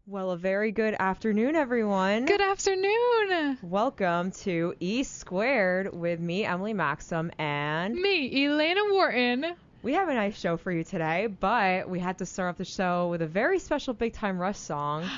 Well, a very good afternoon, everyone. Good afternoon. Welcome to E Squared with me, Emily Maxim, and Me, Elena Wharton. we have a nice show for you today, but we had to start off the show with a very special Big Time Rush song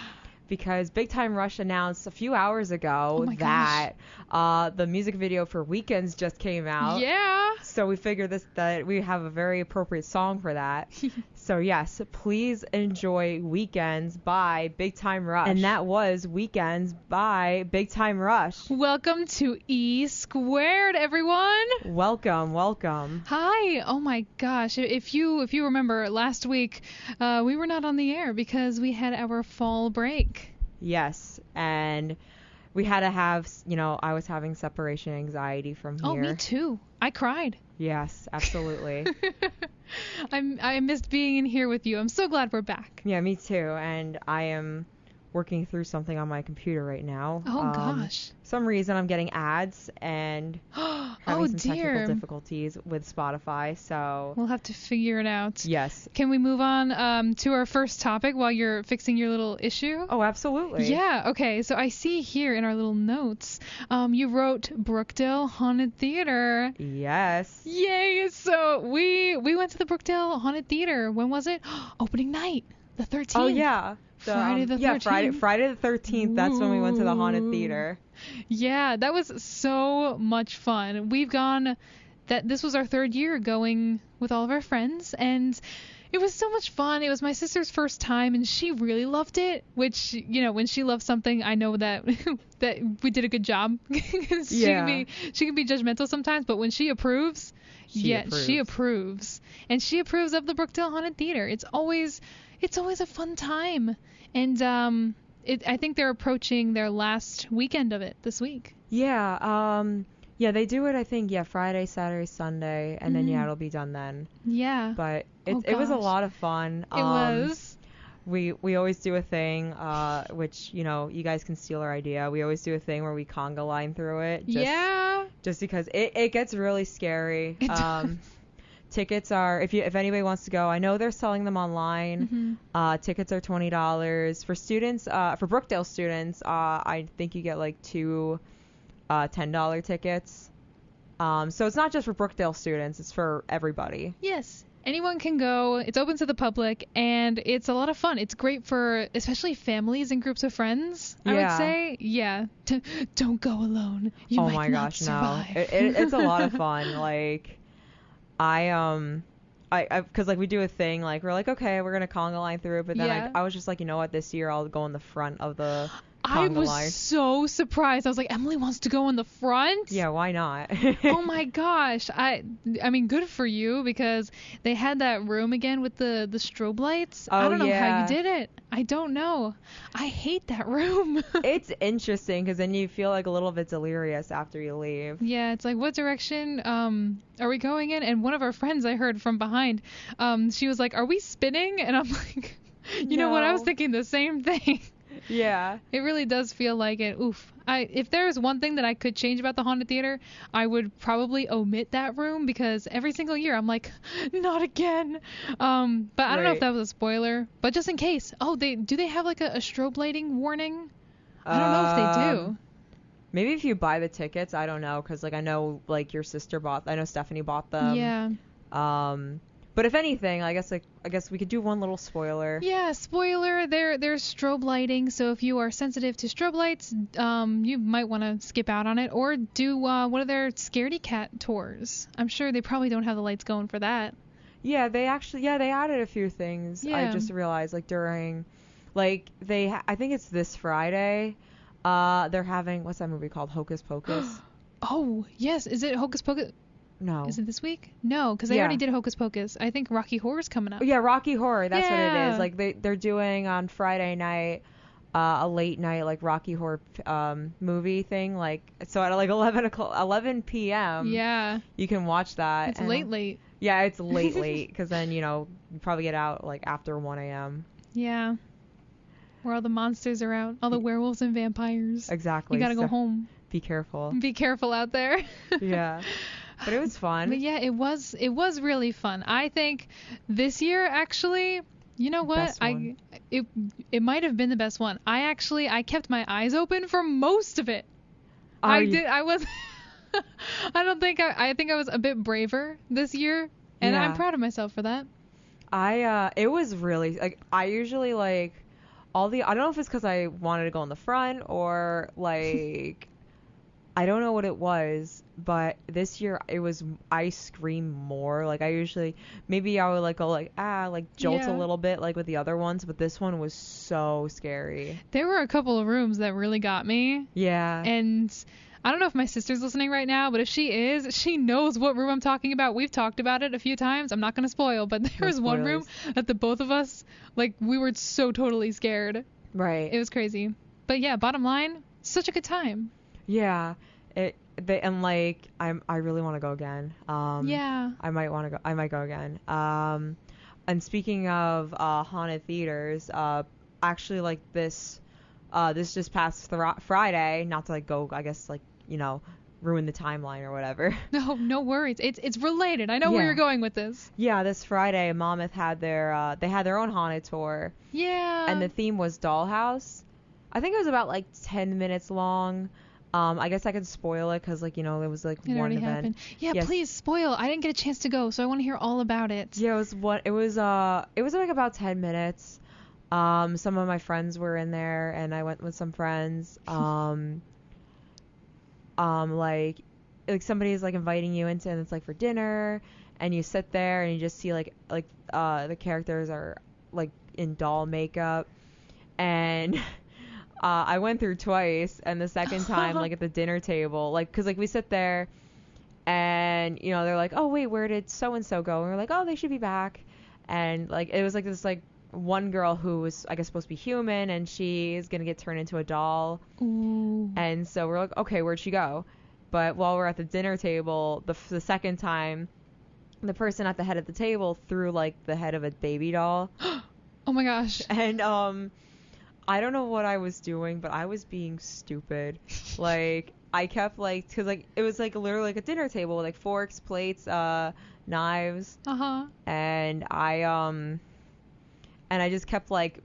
because Big Time Rush announced a few hours ago that the music video for Weekends just came out. Yeah. So we figured that we have a very appropriate song for that. So yes, please enjoy Weekends by Big Time Rush. And that was Weekends by Big Time Rush. Welcome to E Squared, everyone. Welcome. Hi. Oh my gosh. If you remember last week, we were not on the air because we had our fall break. Yes, and we had to have, I was having separation anxiety from here. Oh, me too. I cried. Yes, absolutely. I missed being in here with you. I'm so glad we're back. Yeah, me too. And I am working through something on my computer right now. Oh gosh. Some reason I'm getting ads and having some technical difficulties with Spotify, so we'll have to figure it out. Yes. Can we move on to our first topic while you're fixing your little issue? Oh, absolutely. Yeah, okay. So I see here in our little notes, you wrote Brookdale Haunted Theater. Yes. Yay! So we went to the Brookdale Haunted Theater. When was it? Opening night, the 13th. Oh yeah. Friday the 13th. Yeah, Friday the 13th. That's when we went to the Haunted Theater. Yeah, that was so much fun. This was our third year going with all of our friends, and it was so much fun. It was my sister's first time, and she really loved it, which, when she loves something, I know that that we did a good job. Yeah. She can be judgmental sometimes, but when she approves, she approves. And she approves of the Brookdale Haunted Theater. It's always a fun time. And I think they're approaching their last weekend of it this week. Yeah, they do it, I think, Friday, Saturday, Sunday, and then, it'll be done then. Yeah. But it was a lot of fun. It was. We always do a thing, which, you guys can steal our idea. We always do a thing where we conga line through it. Just because it gets really scary. Tickets are, if anybody wants to go, I know they're selling them online. Mm-hmm. Tickets are $20 for students. For Brookdale students, I think you get like two $10 tickets. So it's not just for Brookdale students; it's for everybody. Yes, anyone can go. It's open to the public, and it's a lot of fun. It's great for especially families and groups of friends. I would say, yeah. Don't go alone. You might not survive. No, it's a lot of fun. Like. Because we do a thing, like we're like, okay, we're gonna conga line through it, but then I was just like, you know what, this year I'll go in the front of the I was line. so surprised. I was like, Emily wants to go in the front? Yeah, why not? Oh my gosh. I mean, good for you, because they had that room again with the strobe lights. Oh, I don't know how you did it. I don't know. I hate that room. It's interesting because then you feel like a little bit delirious after you leave. Yeah, it's like, what direction are we going in? And one of our friends I heard from behind, she was like, are we spinning? And I'm like, you know what? I was thinking the same thing. Yeah. It really does feel like it. Oof. If there's one thing that I could change about the Haunted Theater, I would probably omit that room, because every single year I'm like, not again. But I don't know if that was a spoiler, but just in case. Oh, do they have like a strobe lighting warning? I don't know if they do. Maybe if you buy the tickets, I don't know, because I know your sister I know Stephanie bought them. Yeah. But if anything, I guess we could do one little spoiler. Yeah, spoiler. There's strobe lighting, so if you are sensitive to strobe lights, you might want to skip out on it, or do one of their scaredy cat tours. I'm sure they probably don't have the lights going for that. Yeah, they added a few things. Yeah. I just realized during, I think it's this Friday. They're having, what's that movie called? Hocus Pocus. Oh yes, is it Hocus Pocus? No. Is it this week? No, because they already did Hocus Pocus. I think Rocky Horror's coming up. Yeah, Rocky Horror. That's what it is. They're doing on Friday night a late night Rocky Horror movie thing. So at 11 p.m. Yeah. You can watch that. It's late. Yeah, it's late because then you probably get out after 1 a.m. Yeah. Where all the monsters are out, all the werewolves and vampires. Exactly. You gotta go home. Be careful. Be careful out there. Yeah. But it was fun. But yeah, it was really fun. I think this year, actually, You know what? It might have been the best one. I kept my eyes open for most of it. I was I think I was a bit braver this year, and I'm proud of myself for that. It was really like I usually like I don't know if it's because I wanted to go in the front or like I don't know what it was, but this year I scream more. Like I usually, maybe I would like go like jolt a little bit like with the other ones, but this one was so scary. There were a couple of rooms that really got me. Yeah. And I don't know if my sister's listening right now, but if she is, she knows what room I'm talking about. We've talked about it a few times. I'm not going to spoil, but there was one room that the both of us, like, we were so totally scared. Right. It was crazy. But yeah, bottom line, such a good time. Yeah. I really want to go again. Yeah. I might go again. And speaking of haunted theaters, actually like this just past Friday, not to like go, I guess like, ruin the timeline or whatever. No worries. It's related. I know where you're going with this. Yeah, this Friday, Monmouth had their own haunted tour. Yeah. And the theme was Dollhouse. I think it was about like 10 minutes long. I guess I could spoil it because like, it was like it one event. Happened. Yeah, yes. Please spoil. I didn't get a chance to go, so I want to hear all about it. Yeah, it was like about 10 minutes. Some of my friends were in there and I went with some friends. Like somebody's like inviting you into, and it's like for dinner, and you sit there and you just see like the characters are like in doll makeup, and I went through twice, and the second time like at the dinner table, like because like we sit there and they're like, oh wait, where did so and so go, and we're like, oh, they should be back, and like it was like this like one girl who was I guess supposed to be human, and she is gonna get turned into a doll. Ooh. And so we're like, okay, where'd she go? But while we're at the dinner table, the second time, the person at the head of the table threw like the head of a baby doll. Oh my gosh. And I don't know what I was doing, but I was being stupid. Like I kept like, cause like it was like literally like a dinner table with like forks, plates, knives. And I just kept like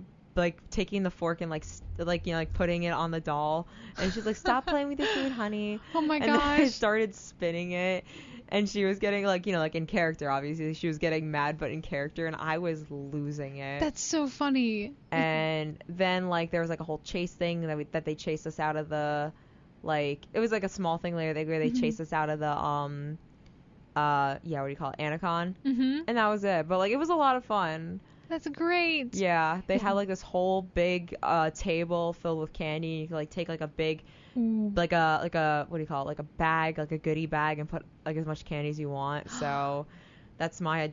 taking the fork and like putting it on the doll, and she's like, stop playing with your food, honey. Oh my gosh. And then I started spinning it, and she was getting like like in character, obviously she was getting mad, but in character, and I was losing it. That's so funny. And then like there was like a whole chase thing that they chased us out of the, like it was like a small thing later where they chased us out of the what do you call it, Anacon. And that was it, but like it was a lot of fun. That's great. Yeah, they had like this whole big table filled with candy. You could like take like a big, like a what do you call it, like a bag, like a goodie bag, and put like as much candy as you want. So that's my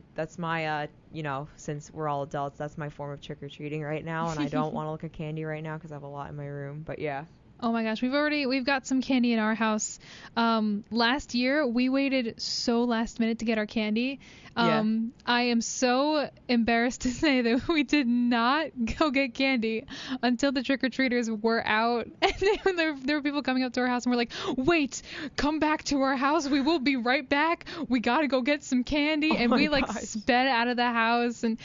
since we're all adults, that's my form of trick or treating right now, and I don't want to look at candy right now because I have a lot in my room. But yeah. Oh my gosh, we've got some candy in our house. Last year we waited so last minute to get our candy. I am so embarrassed to say that we did not go get candy until the trick-or-treaters were out. And there were people coming up to our house and we're like, wait, come back to our house. We will be right back. We got to go get some candy. And we sped out of the house. And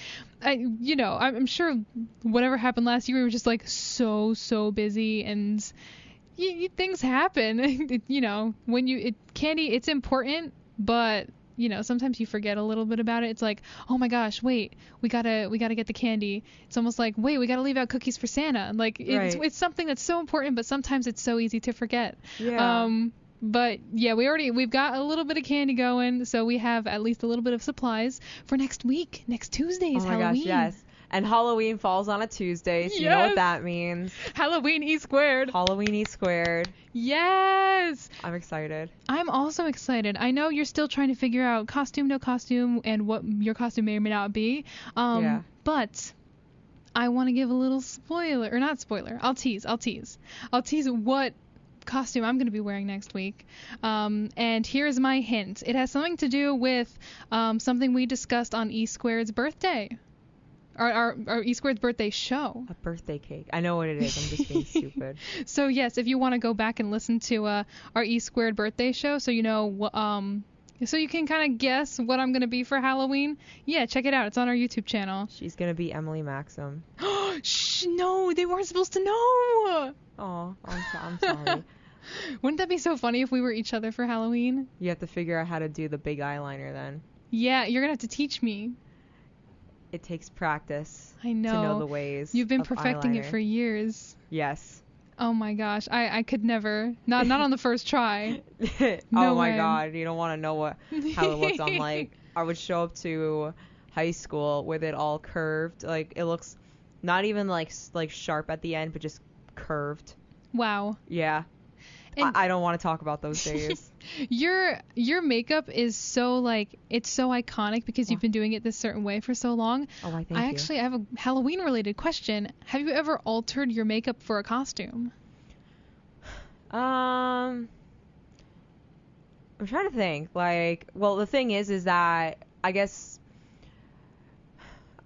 I'm sure whatever happened last year, we were just like so busy, and things happen. Candy, it's important, but sometimes you forget a little bit about it. It's like, oh my gosh, wait, we gotta get the candy. It's almost like, wait, we gotta leave out cookies for Santa. Like it's something that's so important, but sometimes it's so easy to forget. Yeah. But yeah, we've got a little bit of candy going, so we have at least a little bit of supplies for next week. Next Tuesday is Halloween. Oh my gosh, yes. And Halloween falls on a Tuesday, so you know what that means. Halloween E squared. Halloween E squared. Yes! I'm excited. I'm also excited. I know you're still trying to figure out costume, no costume, and what your costume may or may not be. But I want to give a little spoiler, or not spoiler. I'll tease what costume I'm going to be wearing next week. And here's my hint. It has something to do with something we discussed on E squared's birthday. Our E squared's birthday show. A birthday cake. I know what it is. I'm just being stupid. So yes, if you want to go back and listen to our E squared birthday show, so So you can kind of guess what I'm going to be for Halloween. Yeah, check it out. It's on our YouTube channel. She's going to be Emily Maxim. Shh, no, they weren't supposed to know. Oh, I'm sorry. Wouldn't that be so funny if we were each other for Halloween? You have to figure out how to do the big eyeliner then. Yeah, you're going to have to teach me. It takes practice. I know. To know the ways. You've been perfecting eyeliner. It for years. Yes. Oh my gosh, I could never. Not on the first try. No oh my way. God, you don't want to know how it looks. I'm like, I would show up to high school with it all curved. Like, it looks not even like sharp at the end, but just curved. Wow. Yeah. I don't want to talk about those days. Your makeup is so like, it's so iconic because you've been doing it this certain way for so long. Oh, I thank you. I actually have a Halloween related question. Have you ever altered your makeup for a costume? I'm trying to think. Like, well, the thing is that I guess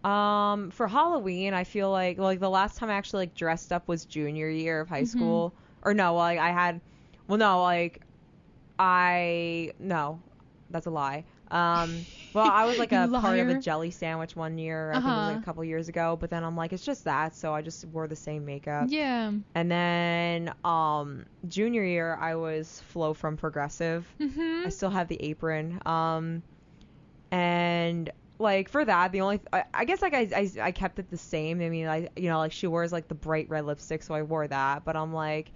for Halloween, I feel like the last time I actually like dressed up was junior year of high school. Or no, like I had, well, no, like no, that's a lie. Well, I was like a part of a jelly sandwich one year. I think it was like a couple years ago. But then I'm like, it's just that, so I just wore the same makeup. Yeah. And then junior year, I was Flo from Progressive. I still have the apron. And like for that, the only I guess like I kept it the same. I mean, like she wears like the bright red lipstick, so I wore that. But I'm like,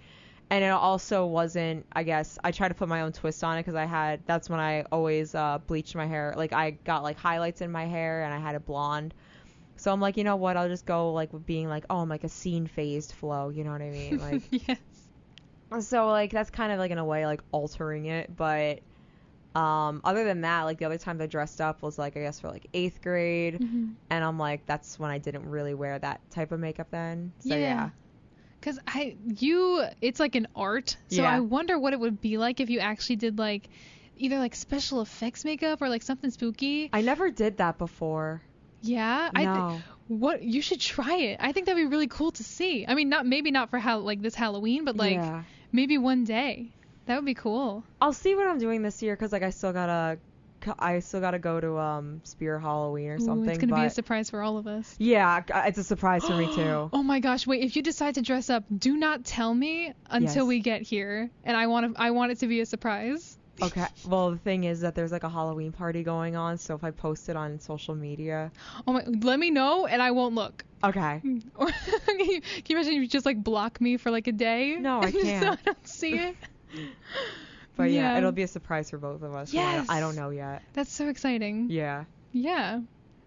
and it also wasn't. I guess I tried to put my own twist on it because that's when I always bleached my hair. Like I got like highlights in my hair and I had it blonde. So I'm like, you know what? I'll just go like with being like, oh, I'm like a scene phased Flo. You know what I mean? Like yes. So like that's kind of like in a way like altering it, but. Other than that, like the other time I dressed up was like I guess for like 8th grade, and I'm like that's when I didn't really wear that type of makeup then. So yeah. Cause it's like an art, so I wonder what it would be like if you actually did like either like special effects makeup or like something spooky. I never did that before. Yeah. No. What you should try it. I think that'd be really cool to see. I mean, maybe not for like this Halloween, but like maybe one day. That would be cool. I'll see what I'm doing this year because like I still gotta go to Spear Halloween or something. It's gonna be a surprise for all of us. Yeah, it's a surprise for me too. Oh my gosh! Wait, if you decide to dress up, do not tell me until we get here, and I want it to be a surprise. Okay. Well, the thing is that there's like a Halloween party going on, so if I post it on social media. Oh my! Let me know, and I won't look. Okay. Or can you imagine you just like block me for like a day? No, I can't. So I don't see it. But yeah, it'll be a surprise for both of us. Yes. I don't know yet. That's so exciting. Yeah. Yeah.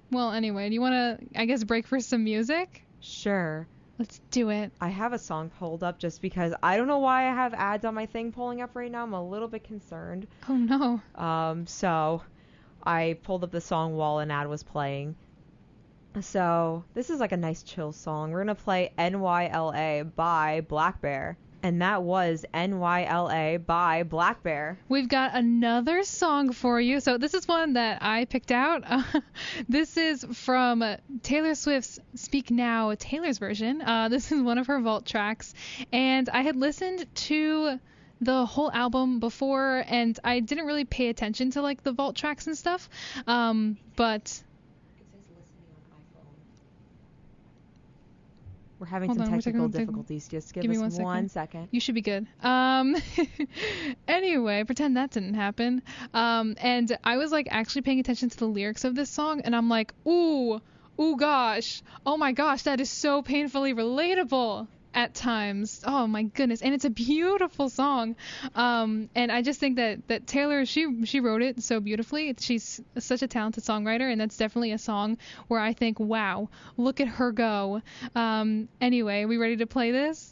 Well, anyway, do you want to, I guess, break for some music? Sure. Let's do it. I have a song pulled up just because I don't know why I have ads on my thing pulling up right now. I'm a little bit concerned. Oh, no. So I pulled up the song while an ad was playing. So this is like a nice chill song. We're going to play NYLA by Black Bear. And that was NYLA by Black Bear. We've got another song for you. So this is one that I picked out. This is from Taylor Swift's Speak Now, Taylor's version. This is one of her vault tracks. And I had listened to the whole album before, and I didn't really pay attention to like the vault tracks and stuff. But... We're having some technical difficulties. Just give us 1 second. You should be good. Anyway, pretend that didn't happen. And I was like actually paying attention to the lyrics of this song, and I'm like, ooh gosh, oh my gosh, that is so painfully relatable at times. Oh my goodness. And it's a beautiful song. And I just think that Taylor, she wrote it so beautifully. She's such a talented songwriter, and that's definitely a song where I think, wow, look at her go. Anyway, we ready to play this?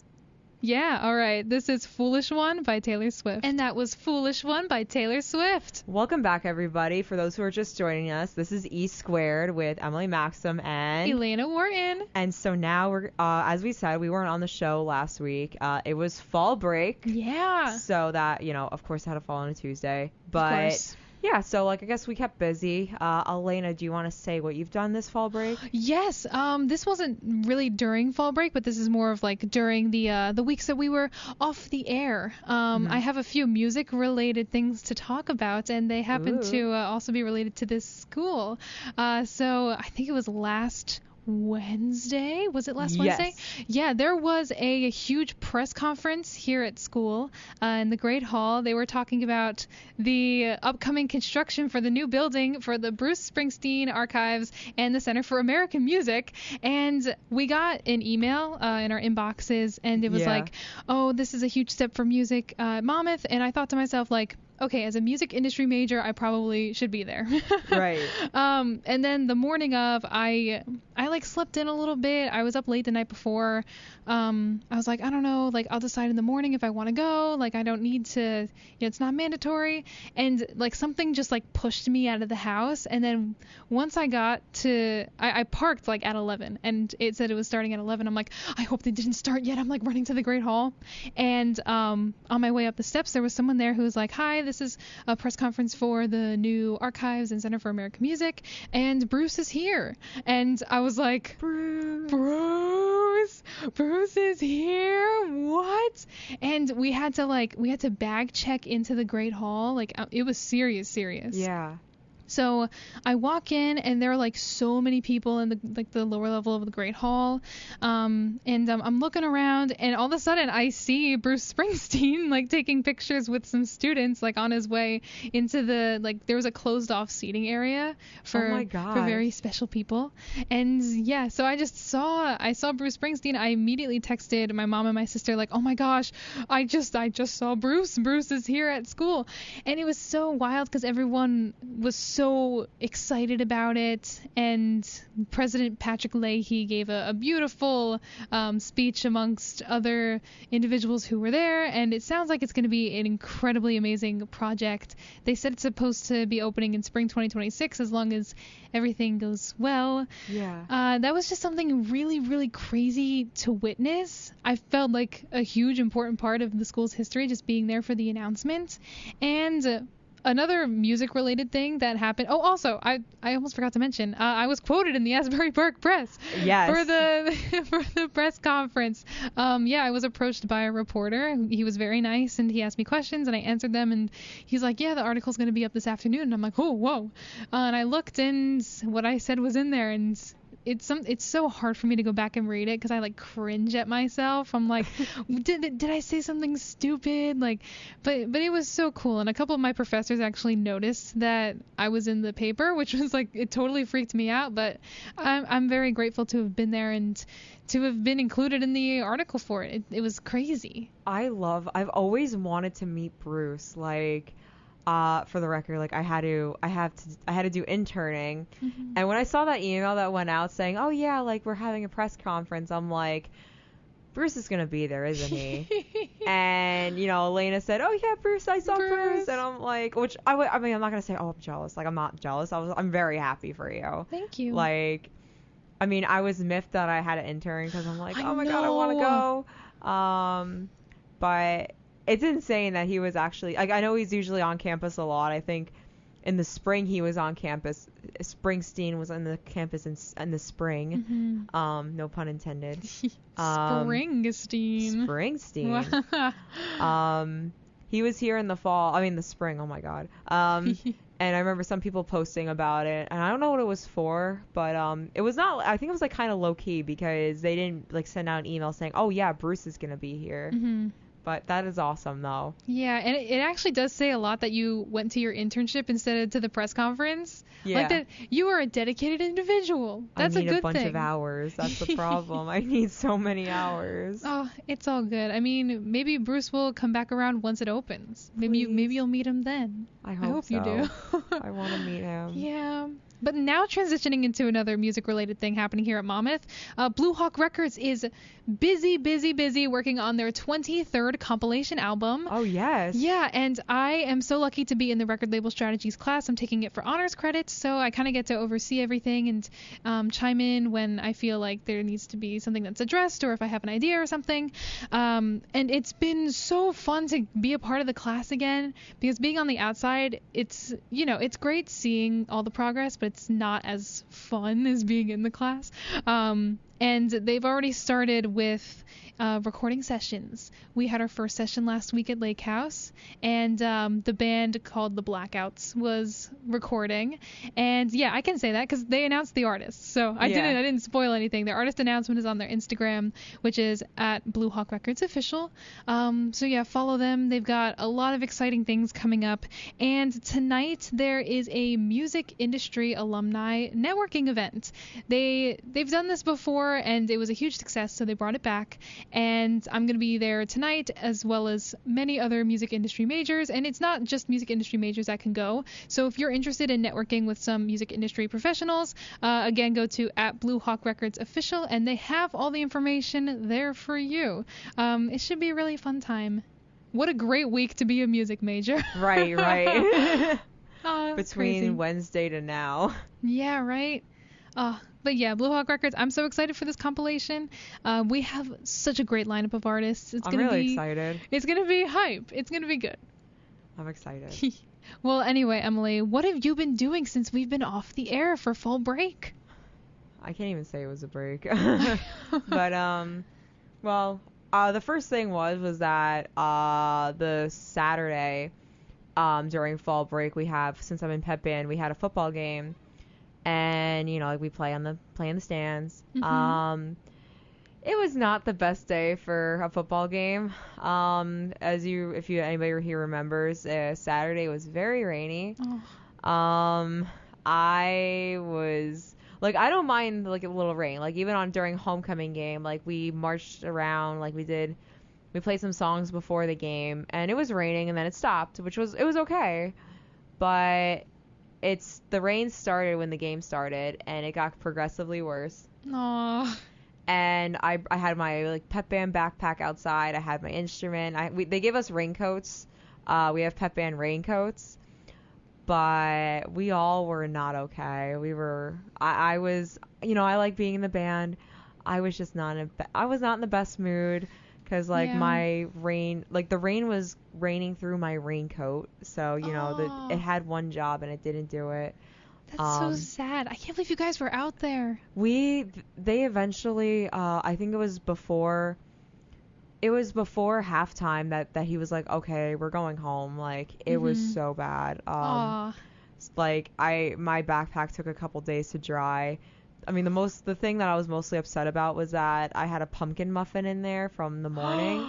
Yeah, all right. This is Foolish One by Taylor Swift. And that was Foolish One by Taylor Swift. Welcome back, everybody. For those who are just joining us, this is E Squared with Emily Maxim and Elena Wharton. And so now we're, as we said, we weren't on the show last week. It was fall break. Yeah. So that, of course, it had to fall on a Tuesday. But Yeah, so like I guess we kept busy. Elena, do you want to say what you've done this fall break? Yes. This wasn't really during fall break, but this is more of like during the weeks that we were off the air. I have a few music related things to talk about, and they happen to also be related to this school. So I think it was last Wednesday. Was it last Wednesday? Yeah, there was a huge press conference here at school in the Great Hall. They were talking about the upcoming construction for the new building for the Bruce Springsteen Archives and the Center for American Music. And we got an email in our inboxes, and it was like, oh, this is a huge step for music at Monmouth. And I thought to myself, like, okay, as a music industry major, I probably should be there. Right. And then the morning of, I like slept in a little bit. I was up late the night before. I was like, I don't know, like I'll decide in the morning if I want to go. Like I don't need to, it's not mandatory. And like something just like pushed me out of the house. And then once I got to, I parked like at 11 and it said it was starting at 11. I'm like, I hope they didn't start yet. I'm like running to the Great Hall. And on my way up the steps, there was someone there who was like, hi, this is a press conference for the new Archives and Center for American Music, and Bruce is here. And I was like, Bruce is here? What? And we had to bag check into the Great Hall. Like it was serious. Yeah. So I walk in and there are like so many people in the lower level of the Great Hall. And I'm looking around and all of a sudden I see Bruce Springsteen like taking pictures with some students like on his way into there was a closed off seating area for very special people. And yeah, so I saw Bruce Springsteen. I immediately texted my mom and my sister like, oh my gosh, I just saw Bruce. Bruce is here at school. And it was so wild because everyone was so excited about it, and President Patrick Leahy gave a beautiful speech amongst other individuals who were there, and it sounds like it's going to be an incredibly amazing project. They said it's supposed to be opening in spring 2026 as long as everything goes well. Yeah. That was just something really, really crazy to witness. I felt like a huge important part of the school's history just being there for the announcement. And another music-related thing that happened. Oh, also, I almost forgot to mention. I was quoted in the Asbury Park Press. Yes. For the press conference. I was approached by a reporter. He was very nice, and he asked me questions, and I answered them. And he's like, "Yeah, the article's going to be up this afternoon." And I'm like, "Oh, whoa!" And I looked, and what I said was in there, and it's so hard for me to go back and read it because I like cringe at myself. I'm like, did I say something stupid? Like, but it was so cool. And a couple of my professors actually noticed that I was in the paper, which was like, it totally freaked me out. But I'm very grateful to have been there and to have been included in the article for it. It was crazy. I've always wanted to meet Bruce. Like, for the record, like I had to do interning, and when I saw that email that went out saying, oh yeah, like we're having a press conference, I'm like, Bruce is gonna be there, isn't he? And Elena said, oh yeah, Bruce, I saw Bruce, and I'm like, which I mean, I'm not gonna say, oh, I'm jealous. Like I'm not jealous. I'm very happy for you. Thank you. Like, I mean, I was miffed that I had an intern because I'm like, oh my god, I want to go. But it's insane that he was actually, like, I know he's usually on campus a lot. I think in the spring he was on campus. Springsteen was on the campus in the spring. No pun intended. Springsteen. Wow. He was here in the fall. I mean, the spring. Oh my god. And I remember some people posting about it, and I don't know what it was for, but it was not. I think it was like kind of low key because they didn't like send out an email saying, "Oh yeah, Bruce is gonna be here." But that is awesome, though. Yeah, and it actually does say a lot that you went to your internship instead of to the press conference. Yeah. Like that you are a dedicated individual. That's a good thing. I need a bunch of hours. That's the problem. I need so many hours. Oh, it's all good. I mean, maybe Bruce will come back around once it opens. Maybe you'll meet him then. I hope so. You do. I want to meet him. Yeah. But now transitioning into another music-related thing happening here at Monmouth, Blue Hawk Records is busy working on their 23rd compilation album. Oh, yes. Yeah, and I am so lucky to be in the record label strategies class. I'm taking it for honors credits, so I kind of get to oversee everything and chime in when I feel like there needs to be something that's addressed or if I have an idea or something. And it's been so fun to be a part of the class again, because being on the outside, it's great seeing all the progress, but it's not as fun as being in the class. And they've already started with recording sessions. We had our first session last week at Lake House, and the band called The Blackouts was recording. And yeah, I can say that because they announced the artists. So I didn't spoil anything. Their artist announcement is on their Instagram, which is at Blue Hawk Records Official. So yeah, follow them. They've got a lot of exciting things coming up. And tonight there is a music industry alumni networking event. They've done this before, and it was a huge success, so they brought it back. And I'm going to be there tonight, as well as many other music industry majors. And it's not just music industry majors that can go. So if you're interested in networking with some music industry professionals, again, go to at Blue Hawk Records Official, and they have all the information there for you. It should be a really fun time. What a great week to be a music major. Right. Between crazy. Wednesday to now. Yeah, right. But yeah, Blue Hawk Records, I'm so excited for this compilation. We have such a great lineup of artists. I'm really excited. It's going to be hype. It's going to be good. I'm excited. Well, anyway, Emily, what have you been doing since we've been off the air for fall break? I can't even say it was a break. But, the first thing was that the Saturday during fall break since I'm in pep band, we had a football game. And we play in the stands. Mm-hmm. It was not the best day for a football game. If anybody here remembers, Saturday was very rainy. Oh. I was I don't mind a little rain. Even during homecoming game, we marched around, we played some songs before the game, and it was raining, and then it stopped, it was okay, but the rain started when the game started, and it got progressively worse. Aww. And I had my pep band backpack outside. I had my instrument. They gave us raincoats. We have pep band raincoats, but we all were not okay. I was, I like being in the band. I was just not I was not in the best mood. Because, my rain, the rain was raining through my raincoat. So, it had one job and it didn't do it. That's so sad. I can't believe you guys were out there. They eventually, I think it was before halftime that he was like, okay, we're going home. It was so bad. My backpack took a couple days to dry. I mean, the thing that I was mostly upset about was that I had a pumpkin muffin in there from the morning,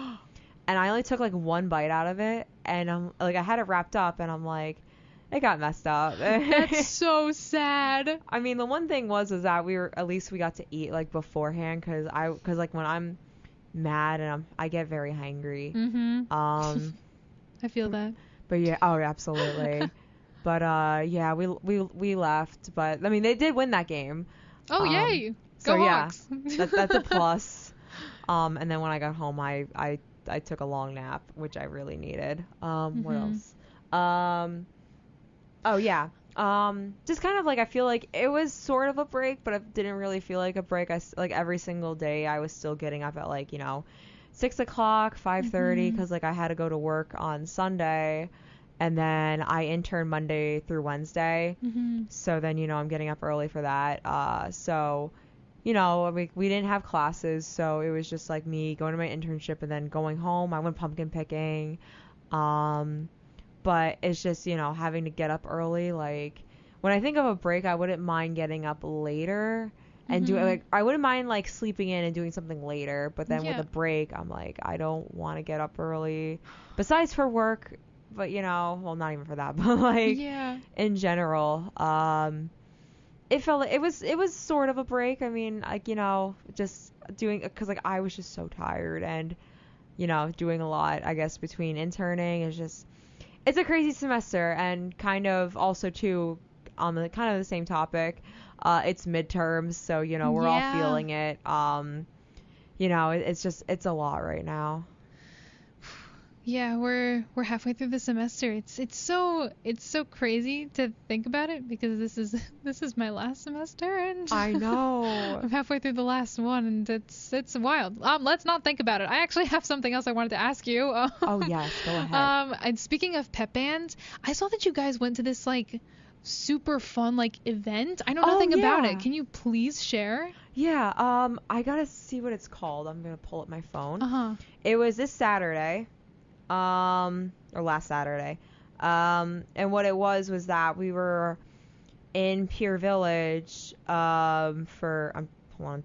and I only took one bite out of it, and I had it wrapped up, and I'm like, it got messed up. That's so sad. I mean, the one thing was that at least we got to eat beforehand, because when I'm mad and I get very hangry. Mm-hmm. I feel that. But yeah, oh, absolutely. But we left, but I mean, they did win that game. Oh, yay! Go Hawks! Yeah, that's a plus. And then when I got home, I took a long nap, which I really needed. What else? Oh yeah. Just kind of I feel like it was sort of a break, but it didn't really feel like a break. Every single day I was still getting up at 6 o'clock, 5:30, because I had to go to work on Sunday. And then I intern Monday through Wednesday. Mm-hmm. So then, I'm getting up early for that. We didn't have classes. So it was just me going to my internship and then going home. I went pumpkin picking. But it's just, having to get up early. When I think of a break, I wouldn't mind getting up later and doing, I wouldn't mind sleeping in and doing something later. But then with a break, I'm I don't want to get up early. Besides for work. But well, not even for that, but in general, it felt it was sort of a break. I mean, just doing, because I was just so tired, and doing a lot, I guess, between interning. It's a crazy semester, and kind of also too, on the kind of the same topic. It's midterms, so we're all feeling it. It's a lot right now. Yeah, we're halfway through the semester. It's so crazy to think about it, because this is my last semester, and I know. I'm halfway through the last one, and it's wild. Let's not think about it. I actually have something else I wanted to ask you. Oh yes, go ahead. And speaking of pep bands, I saw that you guys went to this like super fun like event. I know nothing about it. Can you please share? Yeah. I gotta see what it's called. I'm gonna pull up my phone. It was this Saturday. Or last Saturday. And what it was that we were in Pier Village, I'm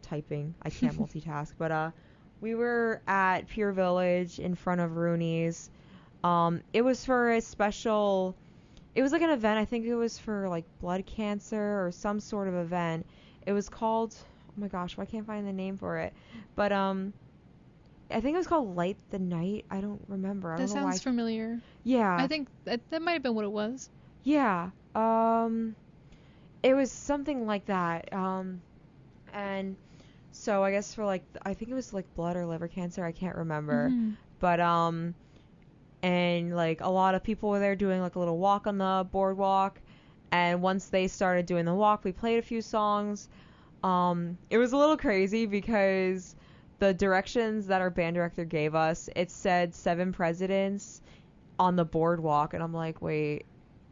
typing. I can't multitask, but, we were at Pier Village in front of Rooney's. It was for a special, it was like an event. I think it was for like blood cancer or some sort of event. It was called, oh my gosh, why can't I find the name for it? But, I think it was called Light the Night. I don't remember. That sounds familiar. Yeah. I think that might have been what it was. Yeah. It was something like that. And so I guess for like, I think it was like blood or liver cancer. I can't remember. Mm-hmm. But, and like a lot of people were there doing like a little walk on the boardwalk. And once they started doing the walk, we played a few songs. It was a little crazy because the directions that our band director gave us, it said 7 presidents on the boardwalk, and I'm like, wait.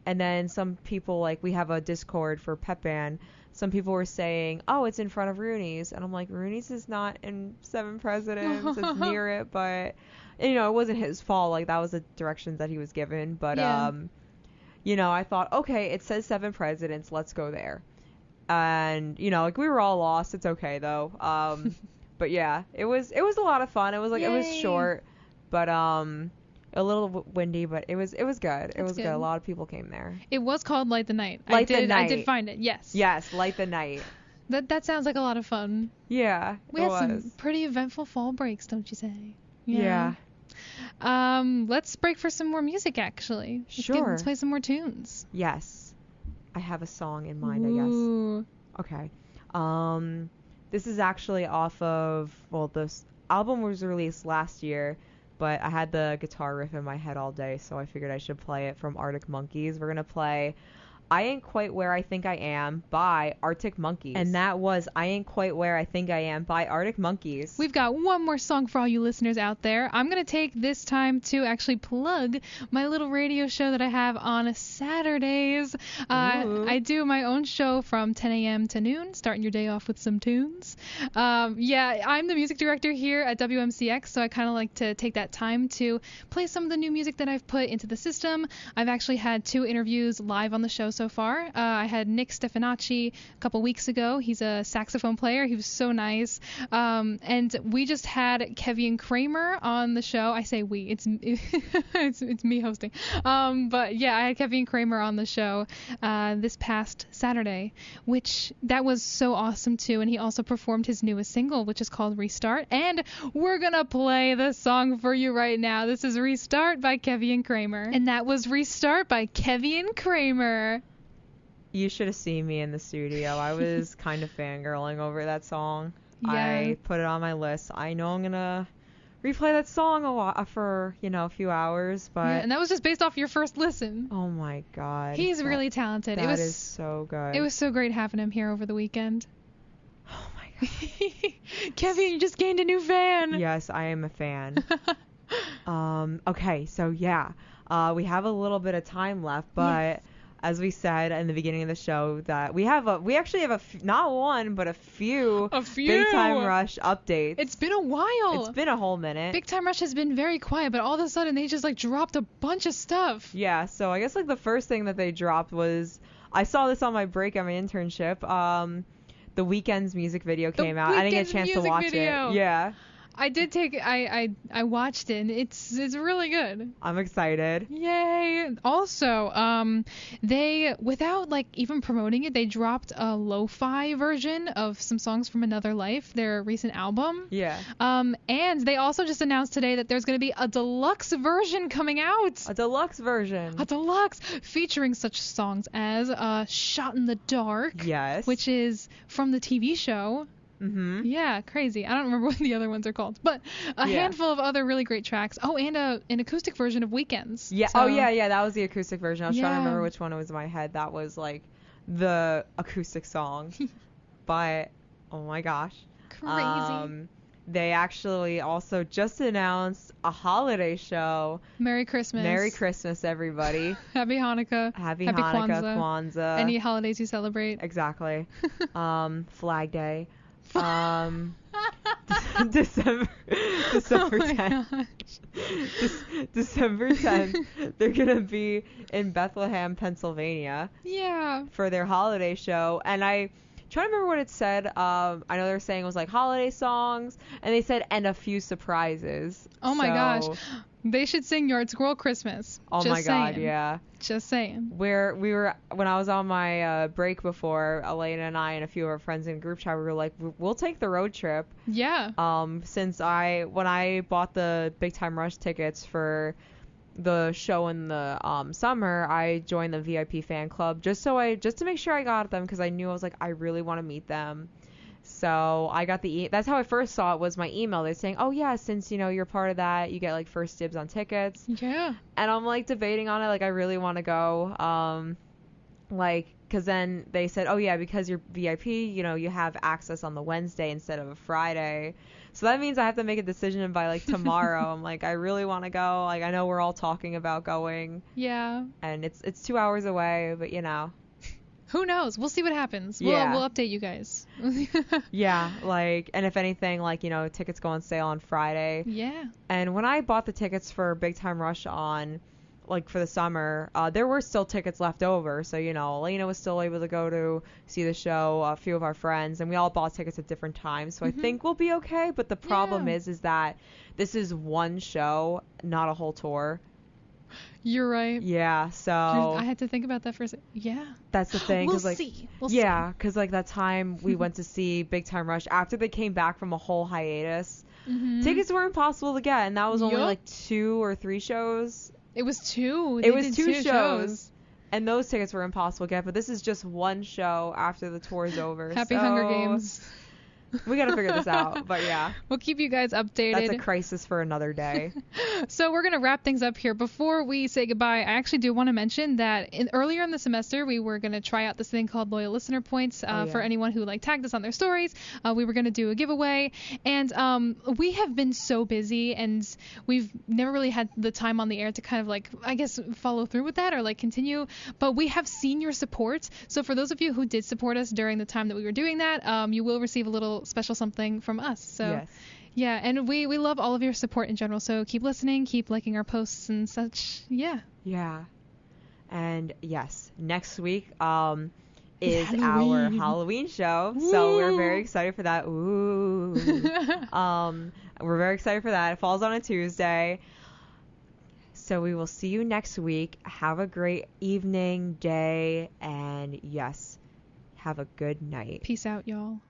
And then some people, like, we have a Discord for Pep Band. Some people were saying, oh, it's in front of Rooney's, and I'm like, Rooney's is not in 7 presidents. It's near it, but it wasn't his fault. Like, that was the directions that he was given. But I thought, okay, it says 7 presidents. Let's go there. And like we were all lost. It's okay though. But yeah, it was a lot of fun. It was like, it was short, but a little windy, but it was good. It was good. A lot of people came there. It was called Light the Night. I did find it. Yes. Yes, Light the Night. That sounds like a lot of fun. Yeah. We had some pretty eventful fall breaks, don't you say? Yeah. Let's break for some more music actually. Sure. Let's play some more tunes. Yes. I have a song in mind, Ooh. I guess. Okay. This is actually off of, this album was released last year, but I had the guitar riff in my head all day, so I figured I should play it from Arctic Monkeys. We're going to play I Ain't Quite Where I Think I Am by Arctic Monkeys. And that was I Ain't Quite Where I Think I Am by Arctic Monkeys. We've got one more song for all you listeners out there. I'm going to take this time to actually plug my little radio show that I have on Saturdays. I do my own show from 10 a.m. to noon, starting your day off with some tunes. I'm the music director here at WMCX, so I kind of like to take that time to play some of the new music that I've put into the system. I've actually had 2 interviews live on the show so far. I had Nick Stefanacci a couple weeks ago. He's a saxophone player. He was so nice. And we just had Kevin Kramer on the show. I say we. It's me hosting. But yeah, I had Kevin Kramer on the show this past Saturday, which that was so awesome too. And he also performed his newest single, which is called Restart. And we're gonna play the song for you right now. This is Restart by Kevin Kramer. And that was Restart by Kevin Kramer. You should have seen me in the studio. I was kind of fangirling over that song. Yeah. I put it on my list. I know I'm going to replay that song a lot for, a few hours, but... Yeah, and that was just based off your first listen. Oh my God. He's really talented. That is so good. It was so great having him here over the weekend. Oh my God. Kevin, you just gained a new fan. Yes, I am a fan. Okay, so yeah. We have a little bit of time left, but... Yes. As we said in the beginning of the show, that we actually have not one, but a few Big Time Rush updates. It's been a while. It's been a whole minute. Big Time Rush has been very quiet, but all of a sudden they just dropped a bunch of stuff. Yeah, so I guess the first thing that they dropped was, I saw this on my break at my internship. The Weeknd's music video came out. I didn't get a chance to watch it. Yeah. I did take I watched it and it's really good. I'm excited. Yay. Also, they, without like even promoting it, they dropped a lo-fi version of some songs from Another Life, their recent album. Yeah. And they also just announced today that there's going to be a deluxe version coming out. A deluxe version. A deluxe featuring such songs as Shot in the Dark. Yes. Which is from the TV show. Mm-hmm. Yeah, crazy. I don't remember what the other ones are called, but a handful of other really great tracks. Oh, and an acoustic version of Weekends. Yeah. So, yeah. That was the acoustic version. I was trying to remember which one it was in my head. That was like the acoustic song. But oh my gosh, crazy. They actually also just announced a holiday show. Merry Christmas. Merry Christmas, everybody. Happy Hanukkah. Happy Hanukkah, Kwanzaa. Any holidays you celebrate. Exactly. Flag Day. December 10th. December 10th, they're gonna be in Bethlehem, Pennsylvania. Yeah. For their holiday show, and I try to remember what it said. I know they were saying it was like holiday songs, and they said and a few surprises. Oh my gosh. They should sing Yard Squirrel Christmas. Oh Just my God, saying. yeah. Just saying. When I was on my break before, Elena and I and a few of our friends in group chat, we were like, we'll take the road trip. Yeah. Since when I bought the Big Time Rush tickets for the show in the summer, I joined the VIP fan club just to make sure I got them, because I knew I was like, I really want to meet them. So I got that's how I first saw it, was my email. They're saying, oh yeah, since you're part of that, you get like first dibs on tickets. Yeah. And I'm like debating on it, like I really want to go, because then they said, oh yeah, because you're VIP, you have access on the Wednesday instead of a Friday. So that means I have to make a decision by like tomorrow. I'm like, I really want to go. Like, I know we're all talking about going. Yeah. And it's 2 hours away, but who knows? We'll see what happens. Yeah. We'll update you guys. Yeah, and if anything, tickets go on sale on Friday. Yeah. And when I bought the tickets for Big Time Rush for the summer, there were still tickets left over. So, Elena was still able to go to see the show, a few of our friends, and we all bought tickets at different times. So I think we'll be okay. But the problem is that this is one show, not a whole tour. You're right. Yeah, so I had to think about that for a second. Yeah. That's the thing. We'll see. Yeah, because that time we went to see Big Time Rush after they came back from a whole hiatus. Mm-hmm. Tickets were impossible to get, and that was only like 2 or 3 shows. It was 2. It was 2 shows. And those tickets were impossible to get, but this is just one show after the tour is over. Happy Hunger Games. We gotta figure this out, but yeah. We'll keep you guys updated. That's a crisis for another day. So we're gonna wrap things up here. Before we say goodbye, I actually do want to mention that earlier in the semester we were gonna try out this thing called Loyal Listener Points for anyone who tagged us on their stories. We were gonna do a giveaway, and we have been so busy, and we've never really had the time on the air to kind of follow through with that or continue. But we have seen your support. So for those of you who did support us during the time that we were doing that, you will receive a little special something from us. So yes. Yeah, and we love all of your support in general, so keep listening, keep liking our posts and such. Yeah And yes, next week is our Halloween show. Woo! So we're very excited for that. Ooh. We're very excited for that. It falls on a Tuesday. So we will see you next week. Have a great evening, day, and yes, have a good night. Peace out, y'all.